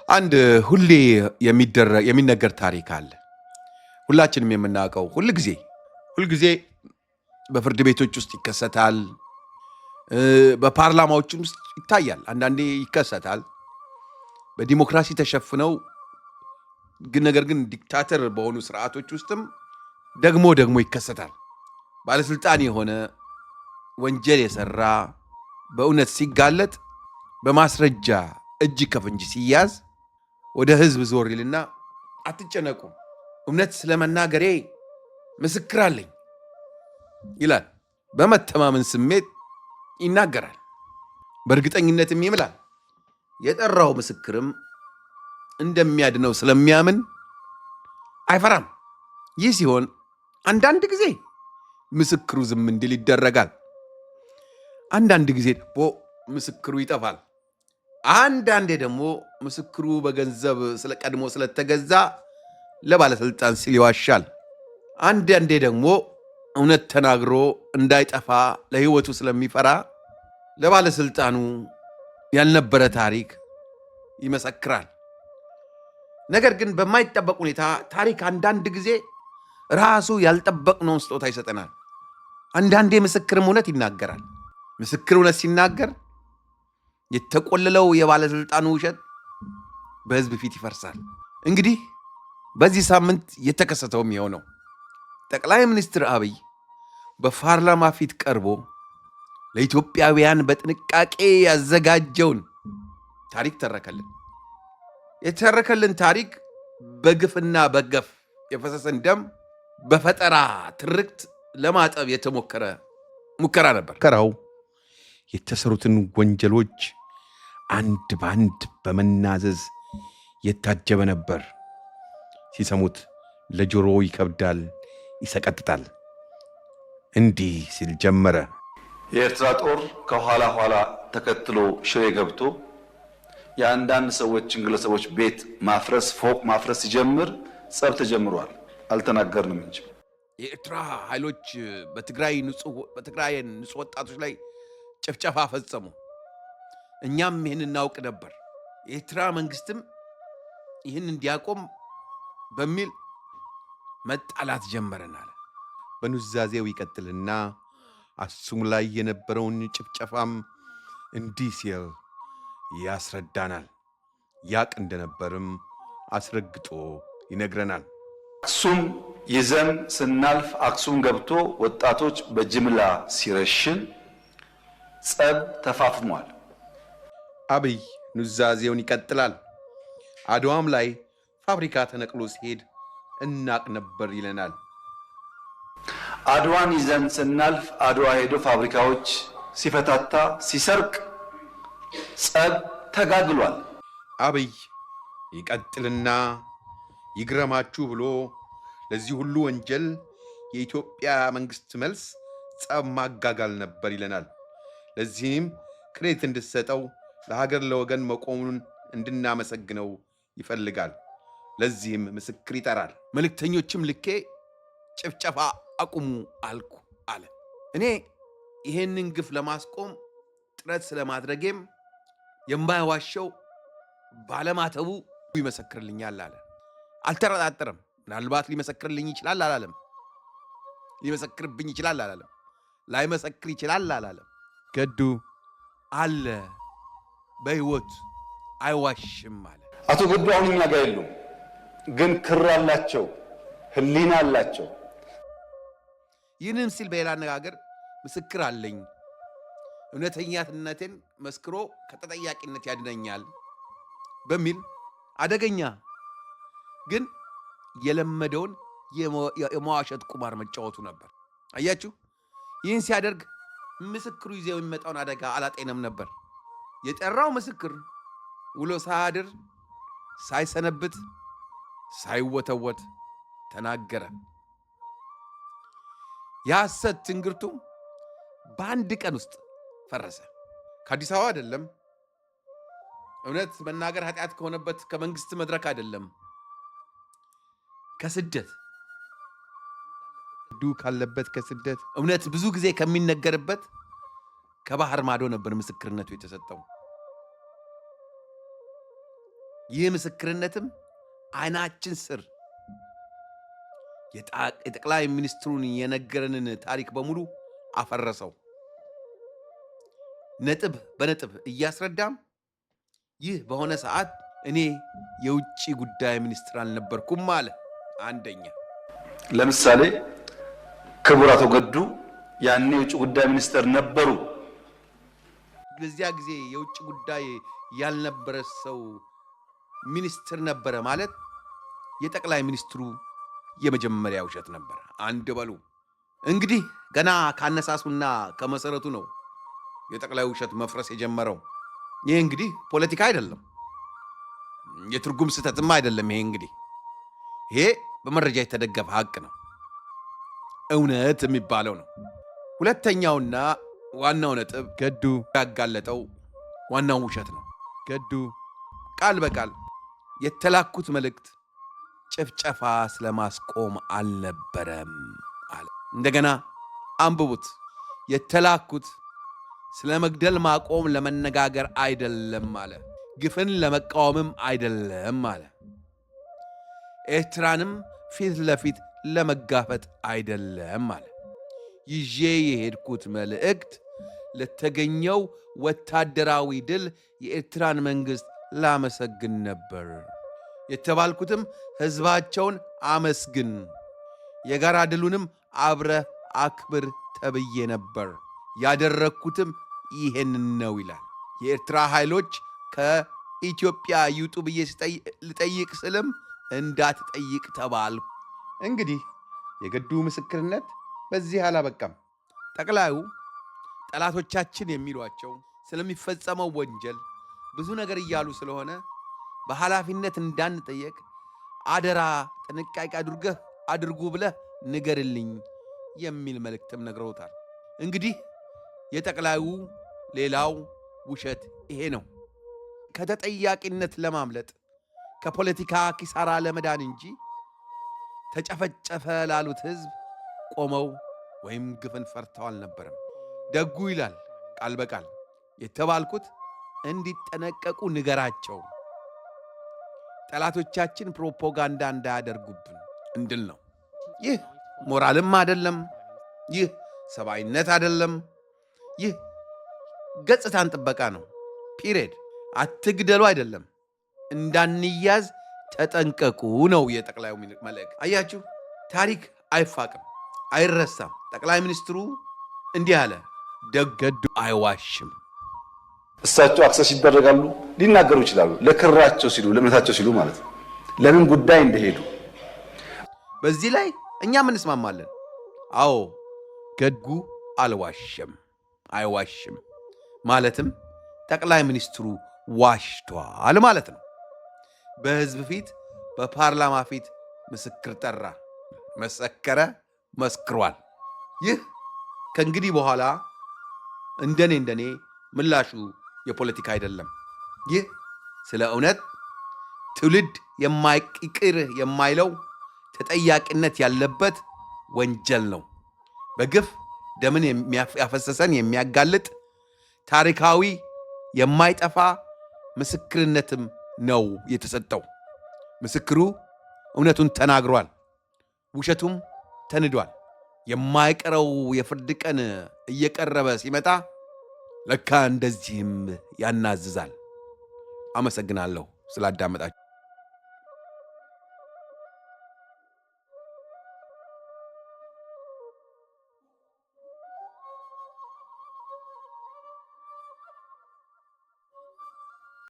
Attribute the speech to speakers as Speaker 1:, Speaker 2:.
Speaker 1: አንድ ሁሌ የሚነገር ታሪክ አለ። ሁላችንም የምናውቀው ሁልጊዜ በፍርድ ቤቶች ውስጥ ይከሰታል። በፓርላማዎችም ውስጥ ይታያል። አንዳንዴ ይከሰታል። በዲሞክራሲ ተሸፍነው ነገር ግን ዲክታተር በሆኑ ስርዓቶች ውስጥም ደግሞ ይከሰታል። ባለስልጣን የሆነ ወንጀል የሰራ በእውነት ሲጋለጥ በማስረጃ እጅ ከፍንጅ ሲያዝ ወደ ህዝብ ዞር ይልና አትጨነቁ፣ እውነት ስለመናገሬ ምስክር አለኝ ይላል። በመተማመን ስሜት ይናገራል፣ በእርግጠኝነትም ይምላል። የጠራው ምስክርም እንደሚያድነው ስለሚያምን አይፈራም። ይህ ሲሆን አንዳንድ ጊዜ ምስክሩ ዝም እንዲል ይደረጋል። አንዳንድ ጊዜ ደግሞ ምስክሩ ይጠፋል። አንዳንዴ ደግሞ ምስክሩ በገንዘብ ቀድሞ ስለተገዛ ለባለስልጣን ሲል ይዋሻል። አንዳንዴ ደግሞ እውነት ተናግሮ እንዳይጠፋ ለህይወቱ ስለሚፈራ ለባለስልጣኑ ያልነበረ ታሪክ ይመሰክራል። ነገር ግን በማይጠበቅ ሁኔታ ታሪክ አንዳንድ ጊዜ ራሱ ያልጠበቅነውን ስጦታ ይሰጠናል። አንዳንዴ ምስክርም እውነት ይናገራል። ምስክር እውነት ሲናገር የተቆለለው የባለስልጣኑ ውሸት በህዝብ ፊት ይፈርሳል። እንግዲህ በዚህ ሳምንት የተከሰተውም ይኸው ነው። ጠቅላይ ሚኒስትር አብይ በፓርላማ ፊት ቀርቦ ለኢትዮጵያውያን በጥንቃቄ ያዘጋጀውን ታሪክ ተረከልን። የተረከልን ታሪክ በግፍና በገፍ የፈሰሰን ደም በፈጠራ ትርክት ለማጠብ የተሞከረ ሙከራ ነበር። ሙከራው የተሰሩትን ወንጀሎች አንድ ባንድ በመናዘዝ የታጀበ ነበር። ሲሰሙት ለጆሮ ይከብዳል፣ ይሰቀጥጣል። እንዲህ ሲል ጀመረ።
Speaker 2: የኤርትራ ጦር ከኋላ ኋላ ተከትሎ ሽሬ ገብቶ የአንዳንድ ሰዎችን ግለሰቦች ቤት ማፍረስ፣ ፎቅ ማፍረስ ሲጀምር ጸብ ተጀምሯል። አልተናገርንም እንጂ
Speaker 1: የኤርትራ ኃይሎች በትግራይ ንጹህ ወጣቶች ላይ ጭፍጨፋ ፈጸሙ። እኛም ይህን እናውቅ ነበር። የኤርትራ መንግስትም ይህን እንዲያቆም በሚል መጣላት ጀመረናል። በኑዛዜው ይቀጥልና አክሱም ላይ የነበረውን ጭፍጨፋም እንዲህ ሲል ያስረዳናል። ያቅ እንደነበርም አስረግጦ ይነግረናል።
Speaker 2: አክሱም ይዘን ስናልፍ አክሱም ገብቶ ወጣቶች በጅምላ ሲረሽን ጸብ ተፋፍሟል።
Speaker 1: አብይ ኑዛዜውን ይቀጥላል። አድዋም ላይ ፋብሪካ ተነቅሎ ሲሄድ እናቅ ነበር ይለናል።
Speaker 2: አድዋን ይዘን ስናልፍ አድዋ ሄዶ ፋብሪካዎች ሲፈታታ ሲሰርቅ ጸብ ተጋግሏል።
Speaker 1: አብይ ይቀጥልና ይግረማችሁ ብሎ ለዚህ ሁሉ ወንጀል የኢትዮጵያ መንግስት መልስ ጸብ ማጋጋል ነበር ይለናል። ለዚህም ክሬት እንድሰጠው ለሀገር ለወገን መቆሙን እንድናመሰግነው ይፈልጋል። ለዚህም ምስክር ይጠራል። መልእክተኞችም ልኬ ጭፍጨፋ አቁሙ አልኩ አለ። እኔ ይሄንን ግፍ ለማስቆም ጥረት ስለማድረጌም የማይዋሸው ባለማተቡ ይመሰክርልኛል አለ። አልተረጣጠረም። ምናልባት ሊመሰክርልኝ ይችላል አላለም። ሊመሰክርብኝ ይችላል አላለም። ላይመሰክር ይችላል አላለም። ገዱ አለ፣ በህይወት አይዋሽም አለ።
Speaker 2: አቶ ገዱ አሁን እኛ ጋር የሉም፣ ግን ክር አላቸው፣ ህሊና አላቸው።
Speaker 1: ይህንም ሲል በሌላ አነጋገር ምስክር አለኝ፣ እውነተኛነቴን መስክሮ ከተጠያቂነት ያድነኛል በሚል አደገኛ ግን የለመደውን የመዋሸት ቁማር መጫወቱ ነበር። አያችሁ፣ ይህን ሲያደርግ ምስክሩ ይዘው የሚመጣውን አደጋ አላጤነም ነበር። የጠራው ምስክር ውሎ ሳያድር ሳይሰነብት ሳይወተወት ተናገረ። የሐሰት ትንግርቱም በአንድ ቀን ውስጥ ፈረሰ። ከአዲስ አበባ አይደለም፣ እውነት መናገር ኃጢአት ከሆነበት ከመንግስት መድረክ አይደለም፣ ከስደት ካለበት ከስደት እውነት ብዙ ጊዜ ከሚነገርበት ከባህር ማዶ ነበር ምስክርነቱ የተሰጠው። ይህ ምስክርነትም አይናችን ስር የጠቅላይ ሚኒስትሩን የነገረንን ታሪክ በሙሉ አፈረሰው። ነጥብ በነጥብ እያስረዳም ይህ በሆነ ሰዓት እኔ የውጭ ጉዳይ ሚኒስትር አልነበርኩም አለ። አንደኛ
Speaker 2: ለምሳሌ ክቡር አቶ ገዱ ያኔ የውጭ ጉዳይ ሚኒስትር ነበሩ።
Speaker 1: በዚያ ጊዜ የውጭ ጉዳይ ያልነበረ ሰው ሚኒስትር ነበረ ማለት የጠቅላይ ሚኒስትሩ የመጀመሪያ ውሸት ነበር። አንድ በሉ እንግዲህ ገና ካነሳሱና ከመሰረቱ ነው የጠቅላይ ውሸት መፍረስ የጀመረው። ይሄ እንግዲህ ፖለቲካ አይደለም፣ የትርጉም ስህተትም አይደለም። ይሄ በመረጃ የተደገፈ ሀቅ ነው፣ እውነት የሚባለው ነው። ሁለተኛውና ዋናው ነጥብ ገዱ ያጋለጠው ዋናው ውሸት ነው። ገዱ ቃል በቃል የተላኩት መልእክት ጭፍጨፋ ስለማስቆም አልነበረም አለ። እንደገና አንብቡት። የተላኩት ስለ መግደል ማቆም ለመነጋገር አይደለም አለ። ግፍን ለመቃወምም አይደለም አለ። ኤርትራንም ፊት ለፊት ለመጋፈጥ አይደለም አለ። ይዤ የሄድኩት መልእክት ለተገኘው ወታደራዊ ድል የኤርትራን መንግሥት ላመሰግን ነበር። የተባልኩትም ሕዝባቸውን አመስግን፣ የጋራ ድሉንም አብረህ አክብር ተብዬ ነበር። ያደረግኩትም ይሄንን ነው ይላል። የኤርትራ ኃይሎች ከኢትዮጵያ ይውጡ ብዬ ልጠይቅ ስልም እንዳትጠይቅ ተባልኩ። እንግዲህ የገዱ ምስክርነት በዚህ አላበቃም። ጠቅላዩ ጠላቶቻችን የሚሏቸው ስለሚፈጸመው ወንጀል ብዙ ነገር እያሉ ስለሆነ በኃላፊነት እንዳንጠየቅ አደራ ጥንቃቄ አድርጉ ብለህ ንገርልኝ የሚል መልእክትም ነግረውታል። እንግዲህ የጠቅላዩ ሌላው ውሸት ይሄ ነው። ከተጠያቂነት ለማምለጥ ከፖለቲካ ኪሳራ ለመዳን እንጂ ተጨፈጨፈ ላሉት ሕዝብ ቆመው ወይም ግፍን ፈርተው አልነበረም። ደጉ ይላል ቃል በቃል የተባልኩት እንዲጠነቀቁ ንገራቸው፣ ጠላቶቻችን ፕሮፓጋንዳ እንዳያደርጉብን እንድል ነው። ይህ ሞራልም አይደለም፣ ይህ ሰብአዊነት አይደለም፣ ይህ ገጽታን ጥበቃ ነው። ፒሪየድ። አትግደሉ አይደለም፣ እንዳንያዝ ተጠንቀቁ ነው የጠቅላዩ መልእክት። አያችሁ፣ ታሪክ አይፋቅም፣ አይረሳም። ጠቅላይ ሚኒስትሩ እንዲህ አለ፣ ገዱ አይዋሽም።
Speaker 2: እሳቸው አክሰስ ይደረጋሉ፣ ሊናገሩ ይችላሉ፣ ለክራቸው ሲሉ ለእምነታቸው ሲሉ ማለት ነው፣ ለምን ጉዳይ እንደሄዱ።
Speaker 1: በዚህ ላይ እኛም እንስማማለን። አዎ ገዱ አልዋሸም፣ አይዋሽም ማለትም ጠቅላይ ሚኒስትሩ ዋሽቷል ማለት ነው። በሕዝብ ፊት በፓርላማ ፊት ምስክር ጠራ፣ መሰከረ፣ መስክሯል። ይህ ከእንግዲህ በኋላ እንደኔ ምላሹ የፖለቲካ አይደለም። ይህ ስለ እውነት ትውልድ የማይቅር የማይለው ተጠያቂነት ያለበት ወንጀል ነው። በግፍ ደምን ያፈሰሰን የሚያጋልጥ ታሪካዊ የማይጠፋ ምስክርነትም ነው የተሰጠው። ምስክሩ እውነቱን ተናግሯል፣ ውሸቱም ተንዷል። የማይቀረው የፍርድ ቀን እየቀረበ ሲመጣ ለካ እንደዚህም ያናዝዛል። አመሰግናለሁ ስላዳመጣችሁ።